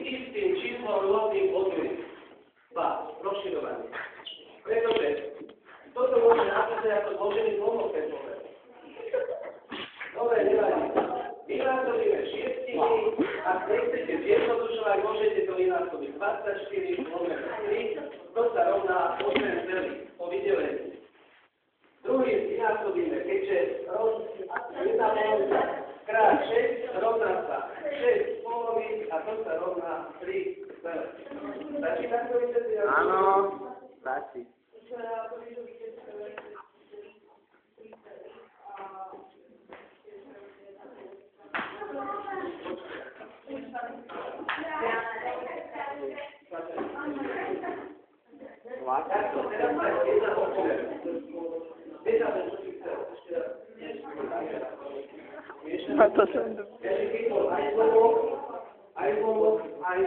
istým číslom rôznych odmeň. Rozširovanie. Pretože toto môže napísať ako zložený zlomok ten pomer. Dobre, nevadí. Vynásobíme 6, ak nechcete zjednodušovať, môžete to vynásobiť 24 lomer 3, to sa rovná 8 celý po vydelení. Druhý vynásobíme, keďže jedna polovica krát 6 rovná sa 6 polovic a to sa rovná 3 celé. Stačí takto vysvetliť? Áno, stačí. Takto, teraz sa jedna odpoveď. Viete, čo si chcel? No to som... Aj slovo, aj...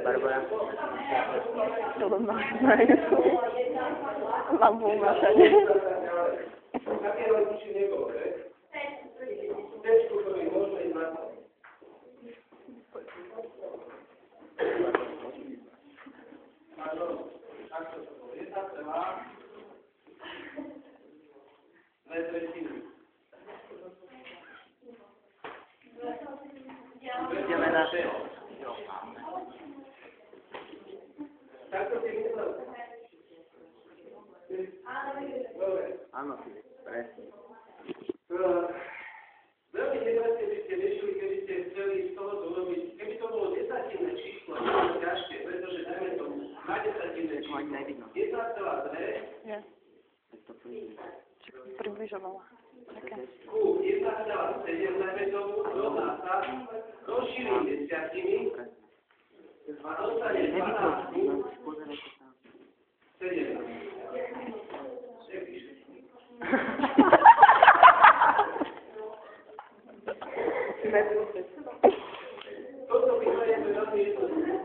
Barbara. To má lampu umášanie. Také rozličí nebolo, že? Tečku, ktorý môžeme ísť na to. Áno, takto to bolo. Jedna celá. 2/3. Ideme na to. Takto si myslel. Dobre. Áno, presne. Veľmi nevrátne by ste riešili, keby ste chceli z toho urobiť, keby to bolo desatinné číslo, to je ťažké, pretože dajme tomu na desatinné číslo. 1,2. Ja. Približovala. Ku 1,7 dajme tomu, rovná sa, rozšírim desiatiny a dostane 12 ku 7. Toto vyhľadíme veľmi jednoduché.